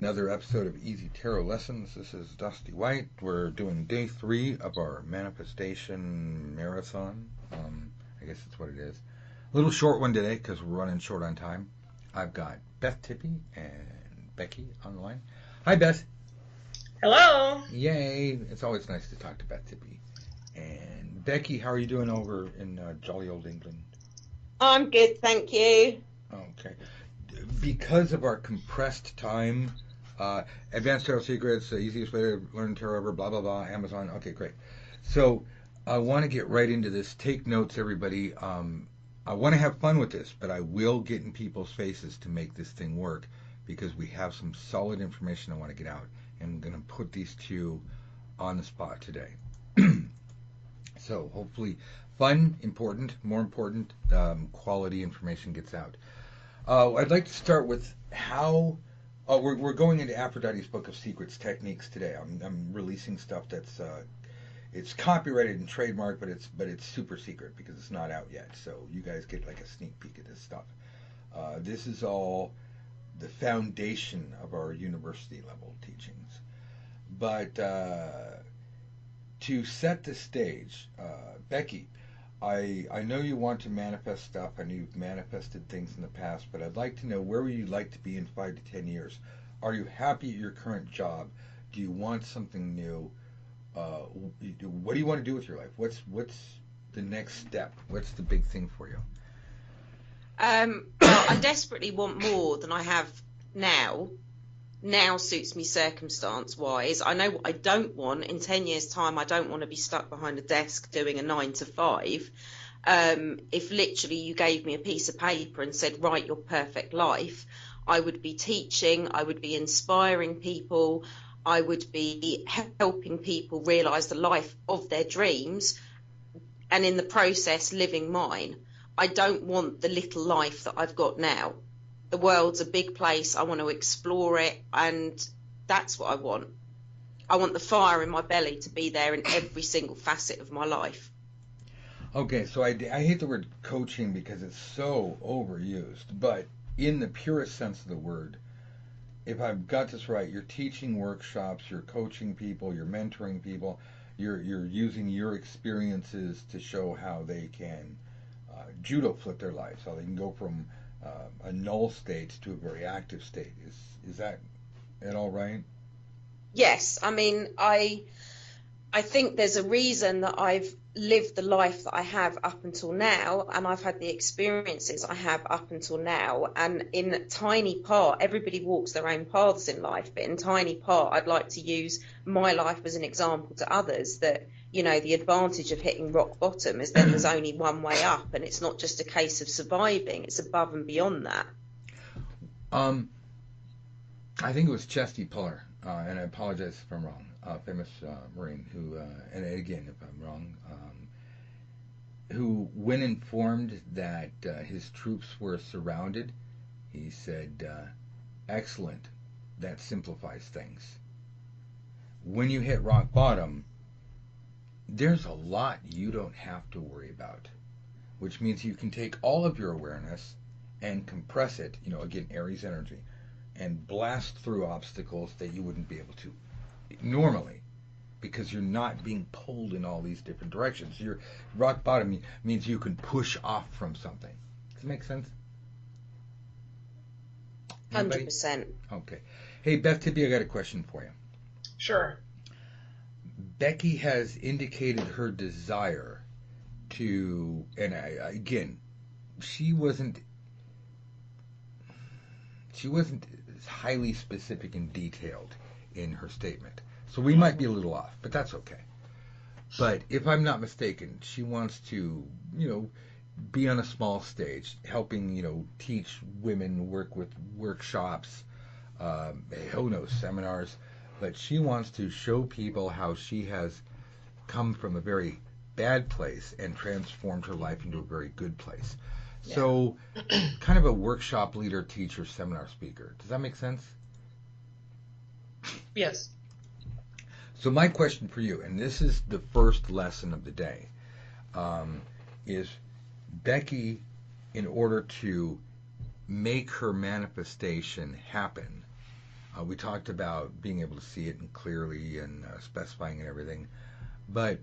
Another episode of Easy Tarot Lessons. This is Dusty White. We're doing day 3 of our manifestation marathon. I guess that's what it is. A little short one today because we're running short on time. I've got Beth Tippie and Becky on the line. Hi, Beth. Hello. Yay. It's always nice to talk to Beth Tippie. And Becky, how are you doing over in jolly old England? I'm good, thank you. Okay. Because of our compressed time, Advanced Tarot Secrets, the easiest way to learn tarot ever, blah, blah, blah, Amazon. Okay, great. So I want to get right into this. Take notes, everybody. I want to have fun with this, but I will get in people's faces to make this thing work because we have some solid information I want to get out. And I'm going to put these two on the spot today. So hopefully fun, important, more important, quality information gets out. I'd like to start with how we're going into Aphrodite's Book of Secrets techniques today. I'm releasing stuff that's it's copyrighted and trademarked, but it's super secret because it's not out yet. So you guys get like a sneak peek at this stuff. This is all the foundation of our university level teachings. But to set the stage, Becky, I know you want to manifest stuff. I know you've manifested things in the past, but I'd like to know where would you like to be in 5 to 10 years? Are you happy at your current job? Do you want something new? What do you want to do with your life? What's the next step? What's the big thing for you? Well, I desperately want more than I have now. Now suits me circumstance-wise. I know what I don't want. In 10 years' time, I don't want to be stuck behind a desk doing a 9 to 5. If literally you gave me a piece of paper and said, write your perfect life, I would be teaching, I would be inspiring people, I would be helping people realise the life of their dreams, and in the process, living mine. I don't want the little life that I've got now. The world's a big place. I want to explore it, and that's what I want. I want the fire in my belly to be there in every single facet of my life. Okay, so I hate the word coaching because it's so overused, but in the purest sense of the word, if I've got this right, you're teaching workshops, you're coaching people, you're mentoring people, you're using your experiences to show how they can judo flip their lives, how they can go from a null state to a very active state. Is that at all right? Yes, I mean, I think there's a reason that I've lived the life that I have up until now, and I've had the experiences I have up until now. And in tiny part, everybody walks their own paths in life, but in tiny part, I'd like to use my life as an example to others that, you know, the advantage of hitting rock bottom is then there's only one way up, and it's not just a case of surviving, it's above and beyond that. I think it was Chesty Puller, and I apologize if I'm wrong, famous Marine who, and again, if I'm wrong, who, when informed that his troops were surrounded, he said, excellent, that simplifies things. When you hit rock bottom, there's a lot you don't have to worry about, which means you can take all of your awareness and compress it, you know, again, Aries energy, and blast through obstacles that you wouldn't be able to normally because you're not being pulled in all these different directions. Your rock bottom means you can push off from something. Does it make sense? 100%. Okay. Hey, Beth Tippie, I got a question for you. Sure. Becky has indicated her desire to, and again, she wasn't highly specific and detailed in her statement. So we might be a little off, but that's okay. But if I'm not mistaken, she wants to, you know, be on a small stage, helping, you know, teach women, work with workshops, who knows, seminars. But she wants to show people how she has come from a very bad place and transformed her life into a very good place. Yeah. So, kind of a workshop leader, teacher, seminar speaker. Does that make sense? Yes. So my question for you, and this is the first lesson of the day, is Becky, in order to make her manifestation happen, We talked about being able to see it and clearly and specifying and everything. But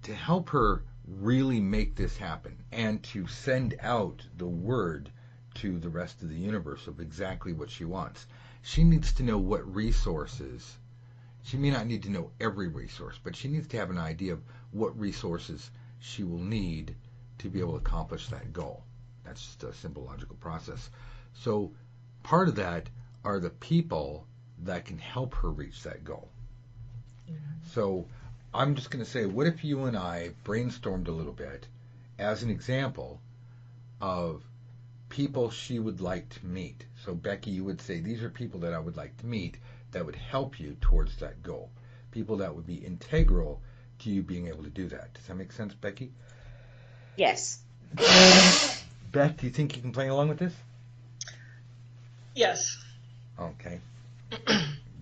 to help her really make this happen and to send out the word to the rest of the universe of exactly what she wants, she needs to know what resources. She may not need to know every resource, but she needs to have an idea of what resources she will need to be able to accomplish that goal. That's just a simple logical process. So part of that are the people that can help her reach that goal. So I'm just going to say, what if you and I brainstormed a little bit as an example of people she would like to meet? So Becky, you would say, these are people that I would like to meet that would help you towards that goal. People that would be integral to you being able to do that. Does that make sense, Becky? Yes. Beth, do you think you can play along with this? Yes. Okay.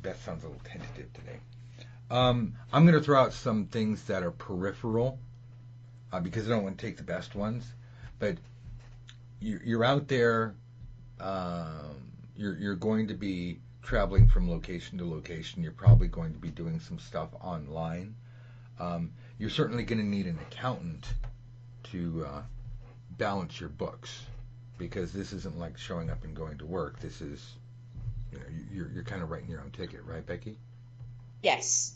Beth sounds a little tentative today. I'm going to throw out some things that are peripheral because I don't want to take the best ones. But you're out there. You're going to be traveling from location to location. You're probably going to be doing some stuff online. You're certainly going to need an accountant to balance your books, because this isn't like showing up and going to work. This is, you're kind of writing your own ticket, right, Becky? Yes.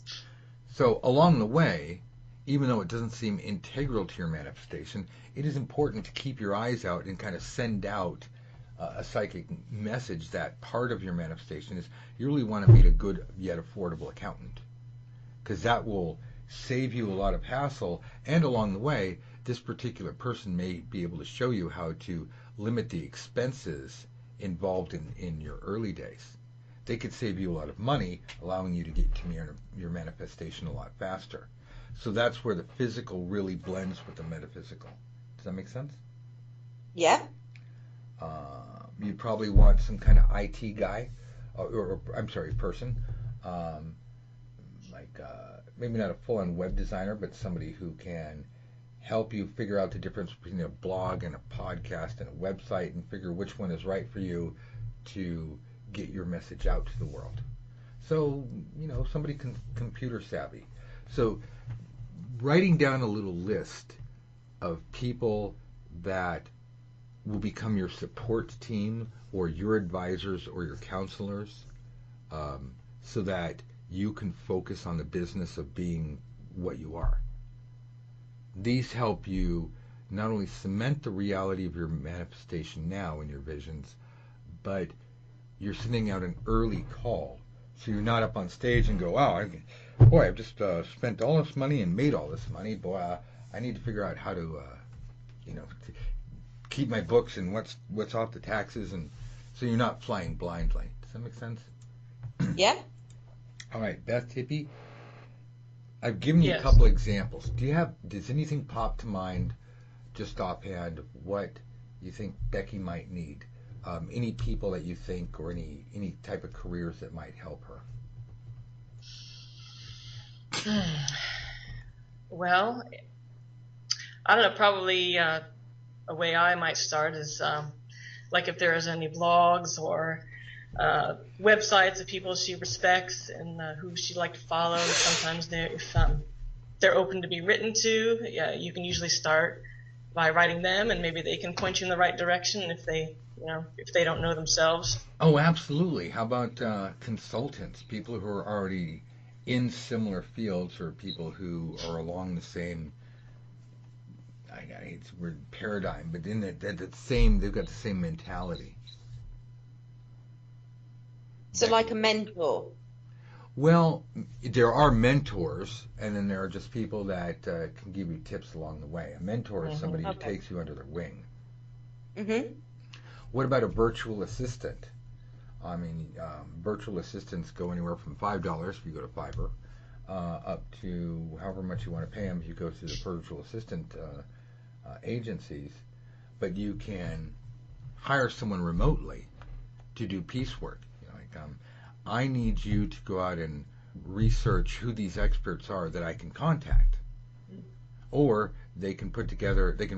So along the way, even though it doesn't seem integral to your manifestation, it is important to keep your eyes out and kind of send out a psychic message that part of your manifestation is you really want to meet a good yet affordable accountant, because that will save you a lot of hassle, and along the way, this particular person may be able to show you how to limit the expenses involved in your early days. They could save you a lot of money, allowing you to get to your manifestation a lot faster. So that's where the physical really blends with the metaphysical. Does that make sense? Yeah. You'd probably want some kind of IT guy, or I'm sorry, person, maybe not a full-on web designer, but somebody who can help you figure out the difference between a blog and a podcast and a website, and figure which one is right for you to get your message out to the world. So, somebody computer savvy. So writing down a little list of people that will become your support team or your advisors or your counselors, so that you can focus on the business of being what you are. These help you not only cement the reality of your manifestation now in your visions, but you're sending out an early call. So you're not up on stage and go, wow, I've just spent all this money and made all this money. Boy, I need to figure out how to, keep my books and what's off the taxes. And so you're not flying blindly. Does that make sense? Yeah. All right, Beth Tippie, I've given you Yes. a couple examples. Does anything pop to mind just offhand of what you think Becky might need? Any people that you think, or any type of careers that might help her? Well, I don't know, probably a way I might start is like if there is any blogs or websites of people she respects and who she'd like to follow. Sometimes if they're open to be written to, you can usually start by writing them, and maybe they can point you in the right direction if they don't know themselves. Oh, absolutely. How about consultants, people who are already in similar fields, or people who are along the same, I hate the word paradigm, but in that they've got the same mentality. So like a mentor. Well, there are mentors, and then there are just people that can give you tips along the way. A mentor is somebody who takes you under their wing. Mm-hmm. What about a virtual assistant? I mean, virtual assistants go anywhere from $5 if you go to Fiverr, up to however much you want to pay them if you go through the virtual assistant agencies. But you can hire someone remotely to do piecework. I need you to go out and research who these experts are that I can contact. Or they can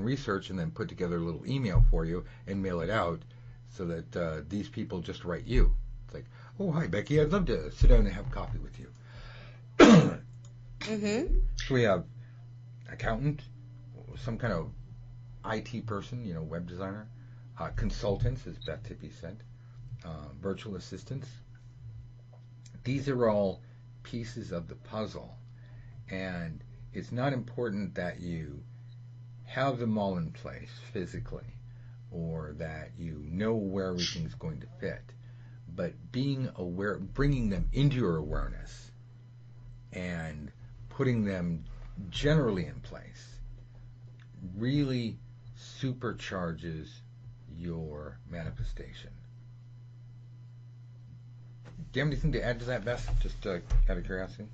research and then put together a little email for you and mail it out, so that these people just write you. It's like, oh, hi, Becky, I'd love to sit down and have coffee with you. Mm-hmm. So we have accountant, some kind of IT person, web designer, consultants, as Beth Tippie said, virtual assistants. These are all pieces of the puzzle, and it's not important that you have them all in place physically or that you know where everything's going to fit, but being aware, bringing them into your awareness and putting them generally in place really supercharges your manifestation. Do you have anything to add to that, Beth? Just out of curiosity.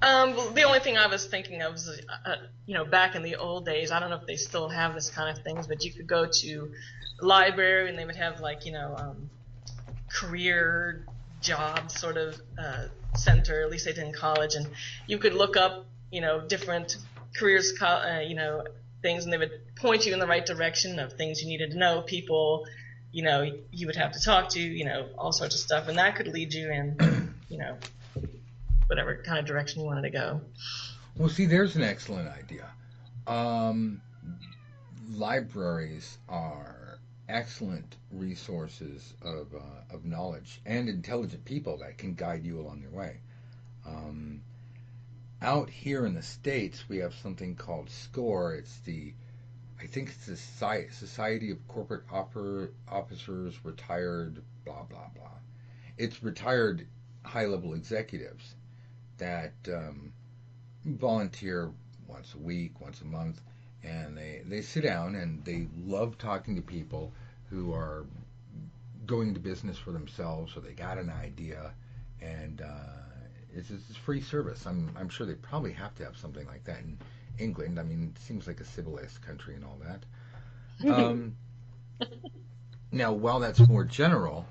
Well, the only thing I was thinking of was, back in the old days, I don't know if they still have this kind of things, but you could go to the library and they would have career job sort of center, at least they did in college, and you could look up, different careers, things, and they would point you in the right direction of things you needed to know, people, you would have to talk to, all sorts of stuff, and that could lead you in, whatever kind of direction you wanted to go. Well, see, there's an excellent idea. Libraries are excellent resources of knowledge and intelligent people that can guide you along your way. Out here in the States, we have something called SCORE. I think it's the Society of Corporate Officers Retired, blah, blah, blah. It's retired high-level executives that volunteer once a week, once a month, and they sit down and they love talking to people who are going into business for themselves or they got an idea, and it's free service. I'm sure they probably have to have something like that in England. I mean, it seems like a civilized country and all that. Now, while that's more general,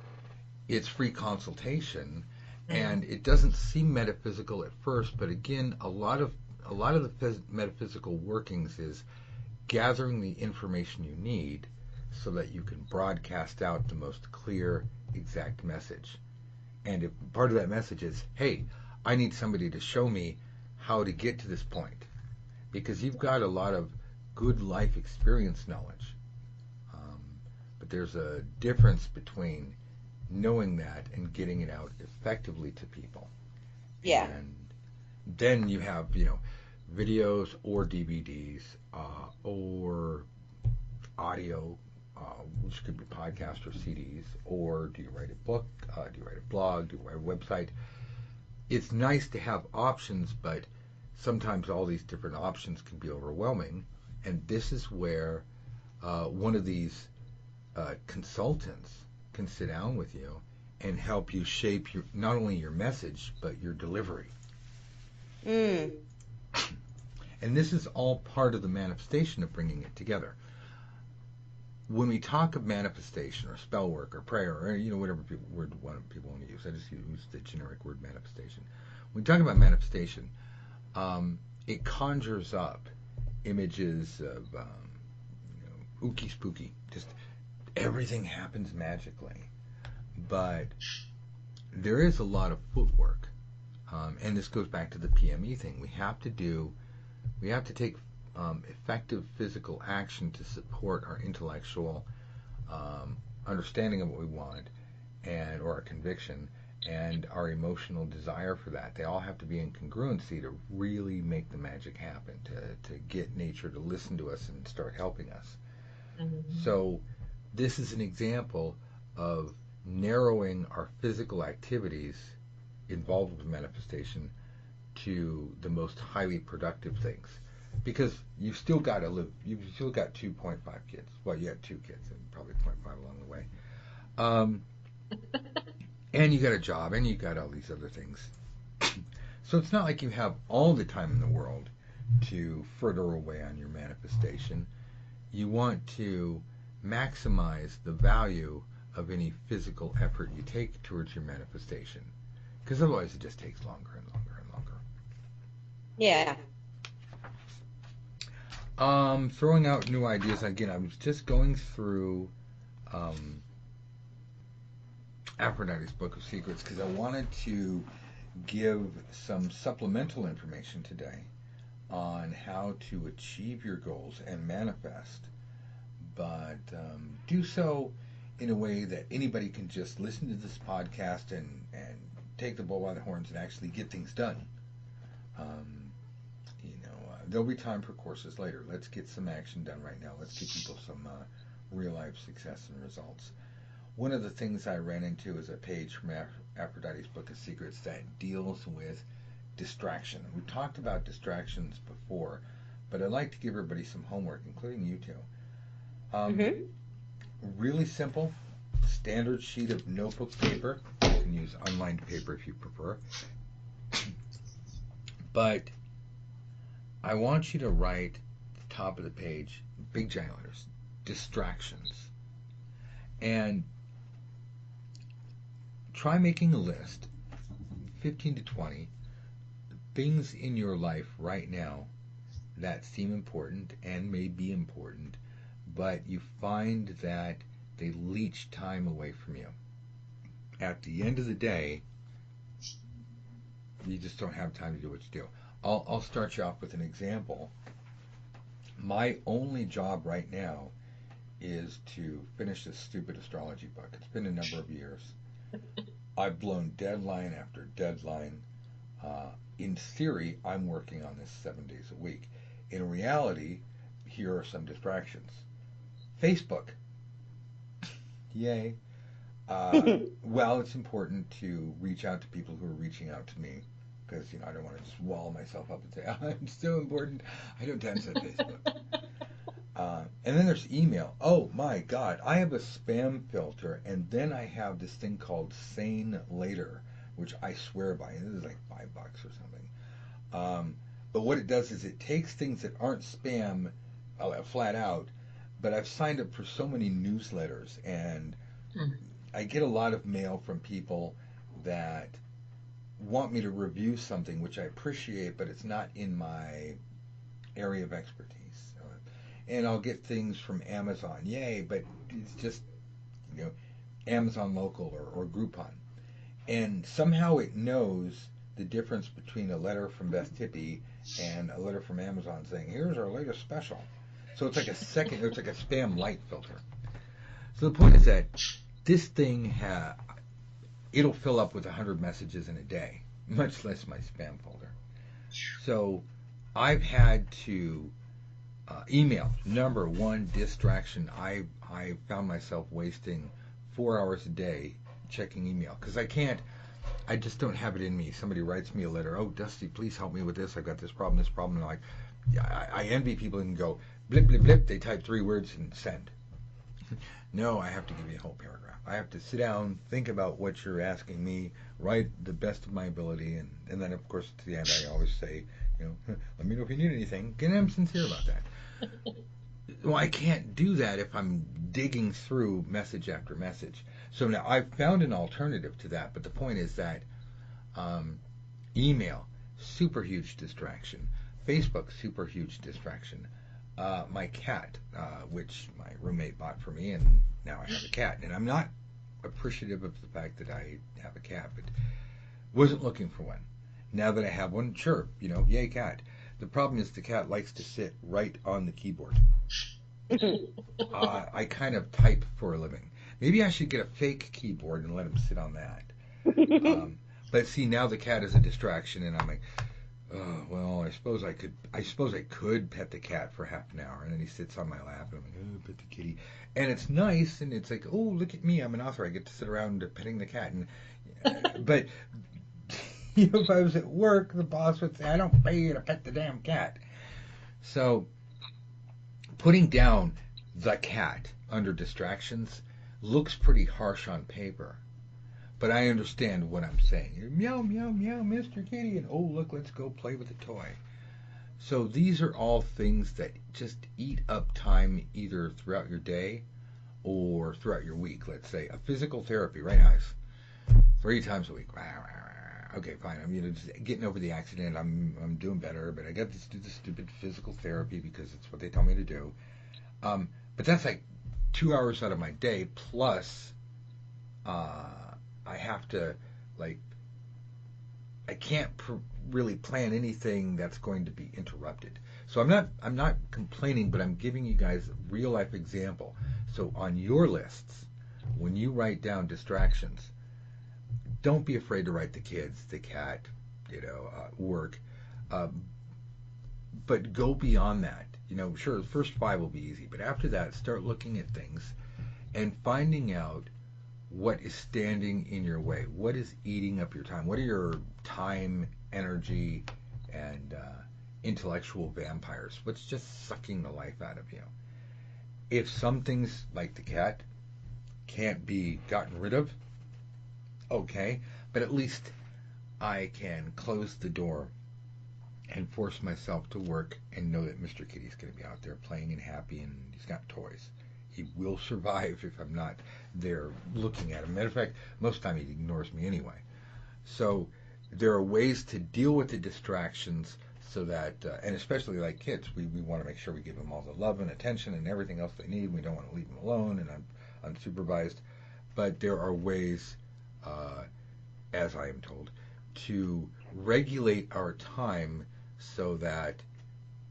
it's free consultation, and it doesn't seem metaphysical at first, but again, a lot of the metaphysical workings is gathering the information you need so that you can broadcast out the most clear, exact message. And if part of that message is, hey, I need somebody to show me how to get to this point, because you've got a lot of good life experience knowledge, but there's a difference between knowing that and getting it out effectively to people. Yeah. And then you have, videos or DVDs or audio, which could be podcasts or CDs, or do you write a book? Do you write a blog? Do you write a website? It's nice to have options, but sometimes all these different options can be overwhelming. And this is where one of these consultants can sit down with you and help you shape not only your message, but your delivery. And this is all part of the manifestation of bringing it together. When we talk of manifestation or spell work or prayer or whatever word people want to use, I just use the generic word manifestation. When we talk about manifestation, it conjures up images of ooky spooky, just everything happens magically. But there is a lot of footwork, and this goes back to the PME thing. We have to take effective physical action to support our intellectual understanding of what we want, or our conviction, and our emotional desire for that. They all have to be in congruency to really make the magic happen, to get nature to listen to us and start helping us. Mm-hmm. So this is an example of narrowing our physical activities involved with manifestation to the most highly productive things. Because you've still got to live, you've still got 2.5 kids. Well, you had 2 kids and probably 0.5 along the way. And you got a job and you got all these other things. So it's not like you have all the time in the world to fritter away on your manifestation. You want to maximize the value of any physical effort you take towards your manifestation. Because otherwise it just takes longer and longer and longer. Yeah. Throwing out new ideas again. I was just going through Aphrodite's Book of Secrets because I wanted to give some supplemental information today on how to achieve your goals and manifest, but do so in a way that anybody can just listen to this podcast and take the bull by the horns and actually get things done. There'll be time for courses later. Let's get some action done right now. Let's get people some real life success and results. One of the things I ran into is a page from Aphrodite's Book of Secrets that deals with distraction. We talked about distractions before, but I'd like to give everybody some homework, including you two. Really simple, standard sheet of notebook paper. You can use unlined paper if you prefer. But I want you to write at the top of the page, big giant letters, distractions. And try making a list, 15 to 20, things in your life right now that seem important and may be important, but you find that they leech time away from you. At the end of the day, you just don't have time to do what you do. I'll start you off with an example. My only job right now is to finish this stupid astrology book. It's been a number of years. I've blown deadline after deadline. In theory, I'm working on this 7 days a week. In reality, here are some distractions. Facebook. Yay. Well, it's important to reach out to people who are reaching out to me because, I don't want to just wall myself up and say, I'm so important. I don't dance on Facebook. And then there's email. Oh my God, I have a spam filter, and then I have this thing called Sane Later, which I swear by. This is like $5 or something. But what it does is it takes things that aren't spam flat out, but I've signed up for so many newsletters, and I get a lot of mail from people that want me to review something, which I appreciate, but it's not in my area of expertise. And I'll get things from Amazon, yay, but it's just, Amazon Local or Groupon. And somehow it knows the difference between a letter from Beth Tippie and a letter from Amazon saying, here's our latest special. So it's like it's like a spam light filter. So the point is that this thing, it'll fill up with 100 messages in a day, much less my spam folder. So I've had to email, number one distraction. I found myself wasting 4 hours a day checking email because I just don't have it in me. Somebody writes me a letter, oh, Dusty, please help me with this. I've got this problem. And I'm like, I envy people who can go blip, blip, blip. They type 3 words and send. No, I have to give you a whole paragraph. I have to sit down, think about what you're asking me, write the best of my ability, and then, of course, to the end, I always say, let me know if you need anything. And I'm sincere about that. Well, I can't do that if I'm digging through message after message. So now I've found an alternative to that, but the point is that email, super huge distraction. Facebook, super huge distraction. My cat, which my roommate bought for me, and now I have a cat. And I'm not appreciative of the fact that I have a cat, but wasn't looking for one. Now that I have one, sure, yay cat. The problem is the cat likes to sit right on the keyboard. I kind of type for a living. Maybe I should get a fake keyboard and let him sit on that. But see, now the cat is a distraction, and I'm like, oh, well, I suppose I could pet the cat for half an hour, and then he sits on my lap, and I'm like, oh, pet the kitty. And it's nice, and it's like, oh, look at me, I'm an author, I get to sit around petting the cat. And but if I was at work, the boss would say, I don't pay you to pet the damn cat. So putting down the cat under distractions looks pretty harsh on paper. But I understand what I'm saying. Meow, meow, meow, Mr. Kitty. And, oh, look, let's go play with a toy. So these are all things that just eat up time either throughout your day or throughout your week. Let's say a physical therapy, right, guys? 3 times a week. Okay, fine. I'm just getting over the accident. I'm doing better, but I got to do this stupid physical therapy because it's what they tell me to do. But that's like 2 hours out of my day plus I have to, like, I can't really plan anything that's going to be interrupted. So I'm not complaining, but I'm giving you guys a real life example. So on your lists, when you write down distractions, don't be afraid to write the kids, the cat, work, but go beyond that. Sure, the first 5 will be easy, but after that, start looking at things and finding out what is standing in your way, what is eating up your time, what are your time, energy, and intellectual vampires, what's just sucking the life out of you. If some things, like the cat, can't be gotten rid of, okay, but at least I can close the door and force myself to work and know that Mr. Kitty's going to be out there playing and happy, and he's got toys. He will survive if I'm not there looking at him. Matter of fact, most of the time he ignores me anyway. So there are ways to deal with the distractions so that, and especially like kids, we want to make sure we give them all the love and attention and everything else they need. We don't want to leave them alone and unsupervised. But there are ways, as I am told, to regulate our time so that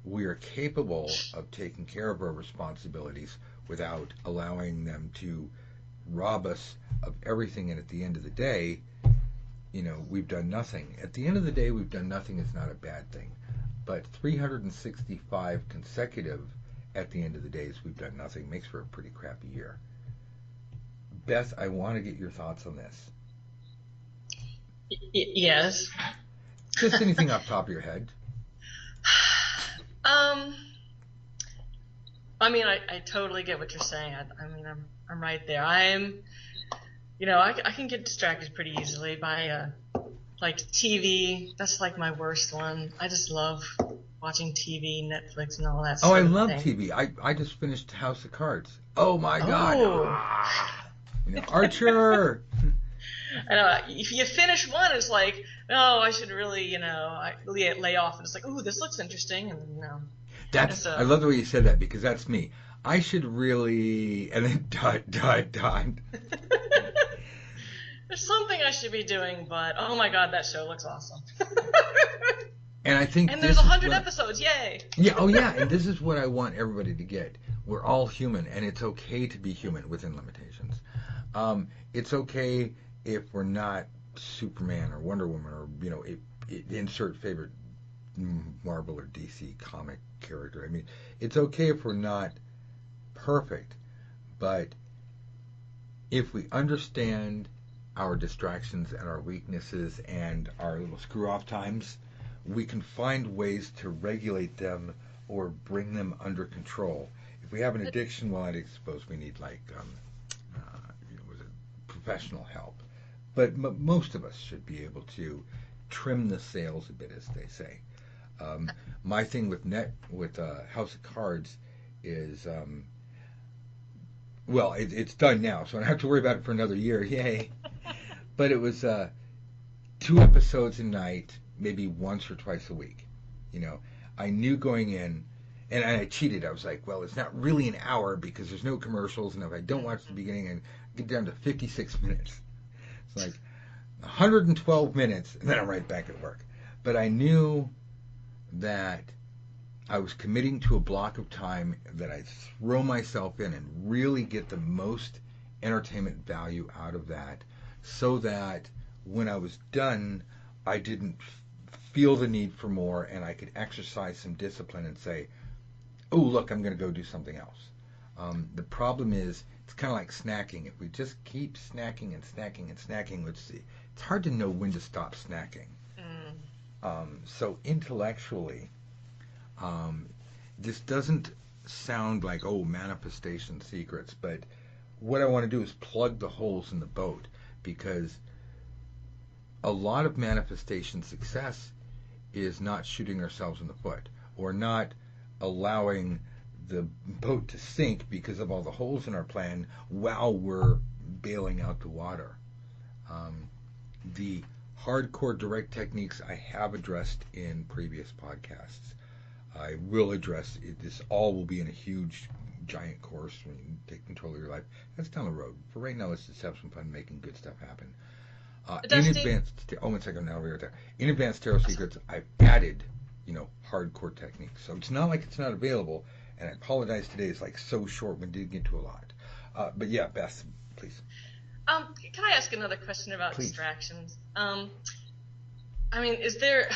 we are capable of taking care of our responsibilities without allowing them to rob us of everything. And at the end of the day, we've done nothing. At the end of the day, we've done nothing is not a bad thing. But 365 consecutive at the end of the days we've done nothing makes for a pretty crappy year. Beth, I want to get your thoughts on this. Yes. Just anything off the top of your head. I mean, I totally get what you're saying. I mean, I'm right there. I can get distracted pretty easily by like TV. That's like my worst one. I just love watching TV, Netflix, and all that stuff. Oh, I love TV. I just finished House of Cards. Oh my God. Archer. I know. If you finish one, it's like, oh, I should really, lay off. And it's like, ooh, this looks interesting, and I love the way you said that, because that's me. I should really, and then dot. There's something I should be doing, but oh my God, that show looks awesome. And I think, and there's 100 episodes, yay! Yeah, oh yeah, and this is what I want everybody to get. We're all human, and it's okay to be human within limitations. It's okay if we're not Superman or Wonder Woman or insert favorite Marvel or DC comic character. I mean, it's okay if we're not perfect, but if we understand our distractions and our weaknesses and our little screw-off times, we can find ways to regulate them or bring them under control. If we have an addiction, well, I suppose we need professional help. But most of us should be able to trim the sails a bit, as they say. My thing with House of Cards is, it's done now, so I don't have to worry about it for another year. Yay! But it was 2 episodes a night, maybe once or twice a week. I knew going in, and I cheated. I was like, well, it's not really an hour because there's no commercials, and if I don't watch the beginning, I get down to 56 minutes. It's like 112 minutes, and then I'm right back at work. But I knew that I was committing to a block of time that I'd throw myself in and really get the most entertainment value out of that, so that when I was done, I didn't feel the need for more, and I could exercise some discipline and say, oh, look, I'm going to go do something else. The problem is, it's kind of like snacking. If we just keep snacking and snacking and snacking, it's hard to know when to stop snacking. So intellectually, this doesn't sound like, manifestation secrets, but what I want to do is plug the holes in the boat, because a lot of manifestation success is not shooting ourselves in the foot or not allowing the boat to sink because of all the holes in our plan while we're bailing out the water. The hardcore direct techniques I have addressed in previous podcasts. I will address it. This all will be in a huge, giant course when you take control of your life. That's down the road. For right now, let's just have some fun making good stuff happen. In Dusty? advanced, oh, one second, now we're there. In Advanced Tarot Secrets, I've added, hardcore techniques. So it's not like it's not available. And I apologize today. It's like so short. We did get to a lot. But yeah, Beth, please. Can I ask another question about Please. distractions? I mean, is there?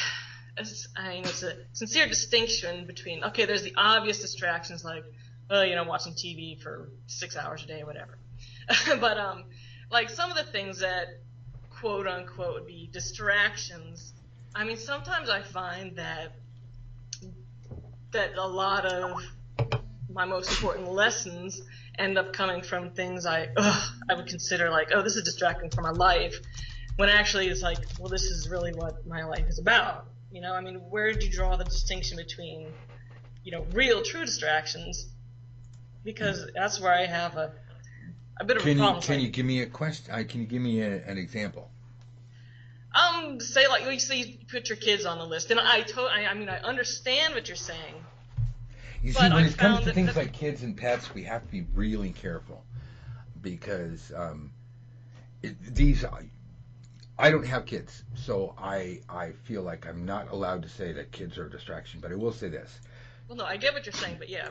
It's a sincere distinction between, okay, there's the obvious distractions like, watching TV for 6 hours a day or whatever. But like some of the things that quote unquote would be distractions. I mean, sometimes I find that a lot of my most important lessons end up coming from things I would consider like, oh, this is distracting from my life, when actually it's like, well, this is really what my life is about. I mean, where do you draw the distinction between, real, true distractions? Because that's where I have a bit of a problem. Can you give me a question? Can you give me an example? Say like you say, you put your kids on the list, and I understand what you're saying. You see, when it comes to things like kids and pets, we have to be really careful because I don't have kids, so I feel like I'm not allowed to say that kids are a distraction. But I will say this. Well, no, I get what you're saying, but yeah,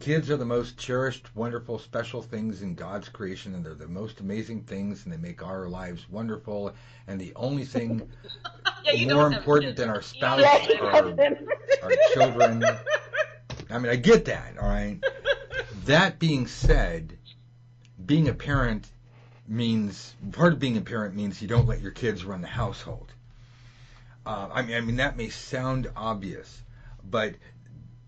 kids are the most cherished, wonderful, special things in God's creation, and they're the most amazing things, and they make our lives wonderful. And the only thing more important than our spouse are our children. I mean, I get that, all right? That being said, being a parent part of being a parent means you don't let your kids run the household. I mean, that may sound obvious, but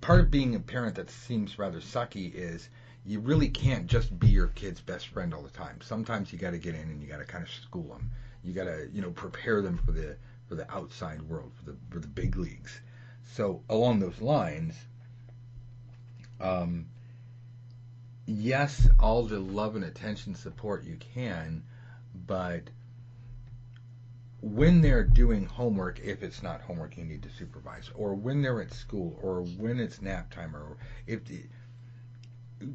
part of being a parent that seems rather sucky is you really can't just be your kid's best friend all the time. Sometimes you got to get in and you got to kind of school them. You got to, prepare them for the outside world, for the big leagues. So along those lines, yes, all the love and attention support you can, but when they're doing homework, if it's not homework you need to supervise, or when they're at school, or when it's nap time, or if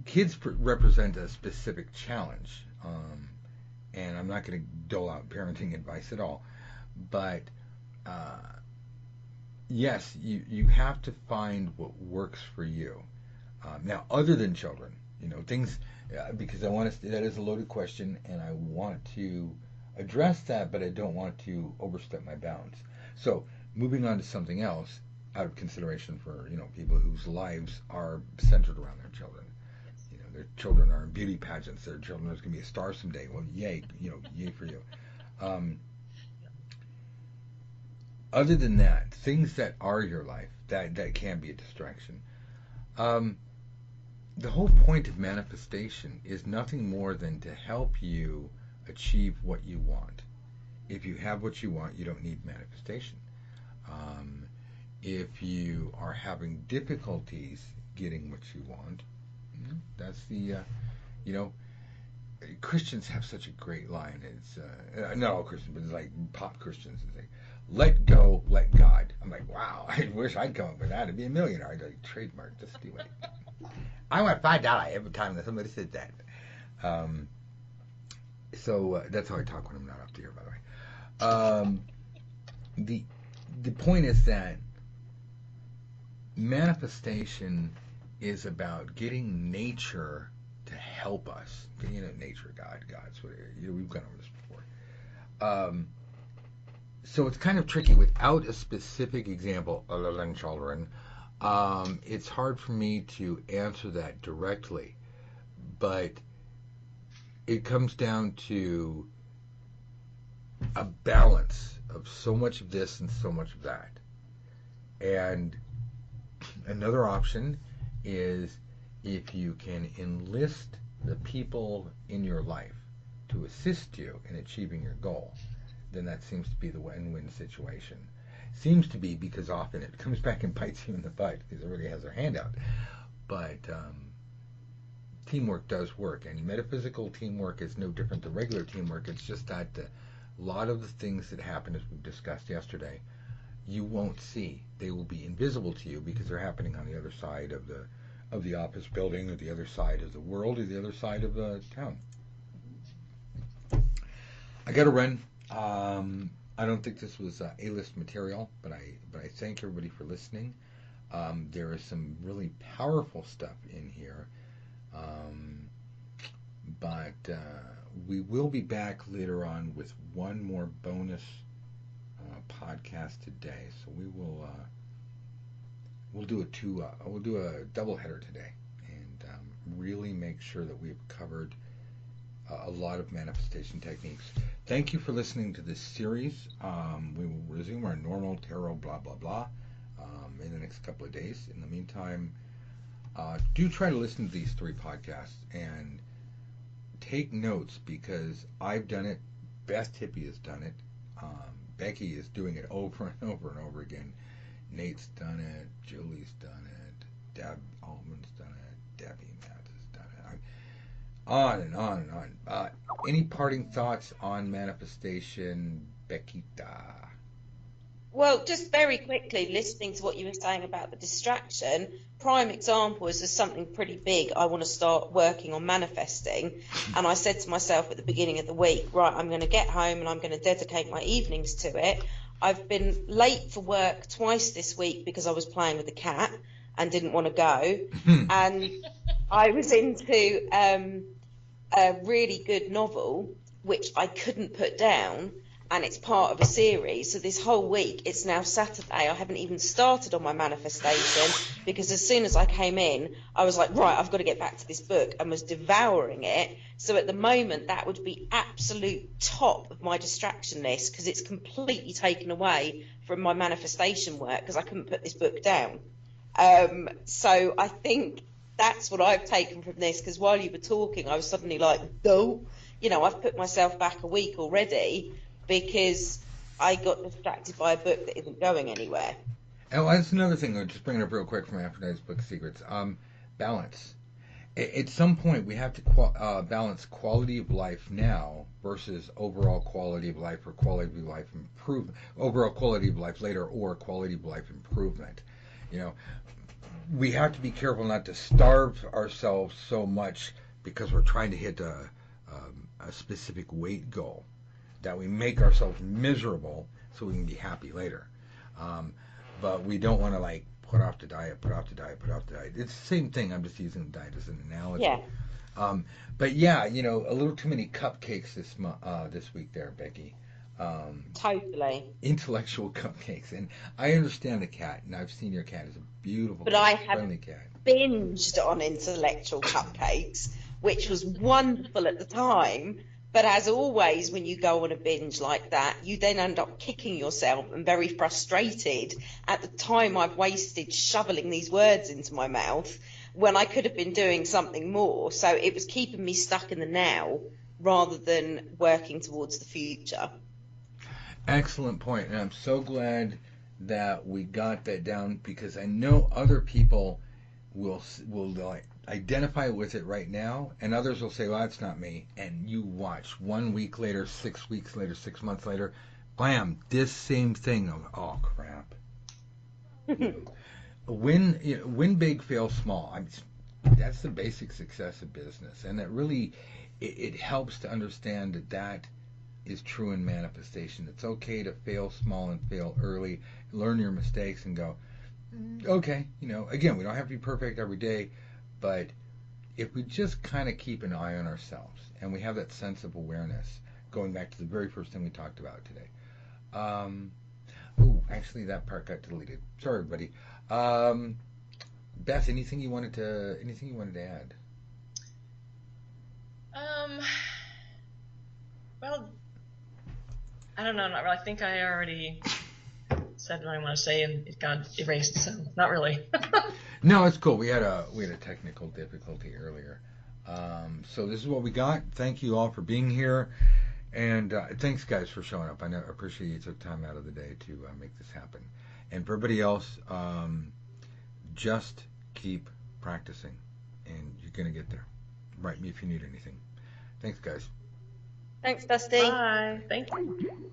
kids represent a specific challenge, and I'm not going to dole out parenting advice at all, but yes, you have to find what works for you. Now, other than children, things, because that is a loaded question, and I want to address that, but I don't want to overstep my bounds. So, moving on to something else, out of consideration for, people whose lives are centered around their children. Their children are in beauty pageants, their children are going to be a star someday. Well, yay, yay for you. Other than that, things that are your life, that can be a distraction. The whole point of manifestation is nothing more than to help you achieve what you want. If you have what you want, you don't need manifestation. If you are having difficulties getting what you want, that's the, Christians have such a great line. It's, not all Christians, but it's like pop Christians. It's like, let go, let God. I'm like, wow, I wish I'd come up with that. I'd be a millionaire. I'd like trademark, just do it. I want $5 every time that somebody says that. So that's how I talk when I'm not up here, by the way. The point is that manifestation is about getting nature to help us. Nature, God's whatever. We've gone over this before. So it's kind of tricky without a specific example, other than children. It's hard for me to answer that directly, but it comes down to a balance of so much of this and so much of that. And another option is if you can enlist the people in your life to assist you in achieving your goal, then that seems to be the win-win situation. Seems to be, because often it comes back and bites you in the butt because everybody has their hand out. But teamwork does work, and metaphysical teamwork is no different than regular teamwork. It's just that a lot of the things that happen, as we discussed yesterday, you won't see. They will be invisible to you because they're happening on the other side of the office building, or the other side of the world, or the other side of the town. I got to run. I don't think this was A-list material, but I thank everybody for listening. There is some really powerful stuff in here, but we will be back later on with one more bonus podcast today. So we'll do a double header today, and really make sure that we've covered a lot of manifestation techniques. Thank you for listening to this series. We will resume our normal tarot blah blah blah in the next couple of days. In the meantime, do try to listen to these 3 podcasts and take notes, because I've done it. Beth Tippie has done it. Becky is doing it over and over and over again. Nate's done it. Julie's done it. Deb Altman's done it. Debbie Matt has done it. On and on and on. Any parting thoughts on manifestation, Beckita? Well, just very quickly, listening to what you were saying about the distraction, prime example is there's something pretty big I want to start working on manifesting. And I said to myself at the beginning of the week, right, I'm going to get home and I'm going to dedicate my evenings to it. I've been late for work twice this week because I was playing with the cat and didn't want to go. And I was into a really good novel, which I couldn't put down. And it's part of a series. So this whole week, it's now Saturday. I haven't even started on my manifestation, because as soon as I came in, I was like, right, I've got to get back to this book, and was devouring it. So at the moment, that would be absolute top of my distraction list, because it's completely taken away from my manifestation work, because I couldn't put this book down. So I think that's what I've taken from this, because while you were talking, I was suddenly like, no, I've put myself back a week already, because I got distracted by a book that isn't going anywhere. Oh, that's another thing. I'll just bring it up real quick from Aphrodite's Book of Secrets. Balance. At some point, we have to balance quality of life now versus overall quality of life, or quality of life improvement. Overall quality of life later, or quality of life improvement. We have to be careful not to starve ourselves so much because we're trying to hit a specific weight goal, that we make ourselves miserable so we can be happy later. But we don't want to put off the diet. It's the same thing. I'm just using the diet as an analogy. Yeah. But yeah, a little too many cupcakes this week there, Becky. Totally. Intellectual cupcakes. And I understand the cat, and I've seen your cat. It's a beautiful, but I have friendly cat. Binged on intellectual cupcakes, which was wonderful at the time. But as always, when you go on a binge like that, you then end up kicking yourself and very frustrated at the time I've wasted shoveling these words into my mouth when I could have been doing something more. So it was keeping me stuck in the now rather than working towards the future. Excellent point. And I'm so glad that we got that down, because I know other people will identify with it right now, and others will say, well, that's not me. And you watch 1 week later, 6 weeks later, 6 months later, bam, this same thing of, oh crap. Win big, fail small. That's the basic success of business, and that really it helps to understand that is true in manifestation. It's okay to fail small and fail early, learn your mistakes, and go, okay, again, we don't have to be perfect every day, but if we just kind of keep an eye on ourselves and we have that sense of awareness, going back to the very first thing we talked about today. Actually, that part got deleted. Sorry, everybody. Beth, anything you wanted to add? Well, I don't know. Not really. I think I already said what I want to say, and it got erased. So not really. No, it's cool. We had a technical difficulty earlier. So this is what we got. Thank you all for being here, and thanks guys for showing up. I appreciate you took time out of the day to make this happen. And for everybody else, just keep practicing, and you're gonna get there. Write me if you need anything. Thanks, guys. Thanks, Dusty. Bye. Thank you.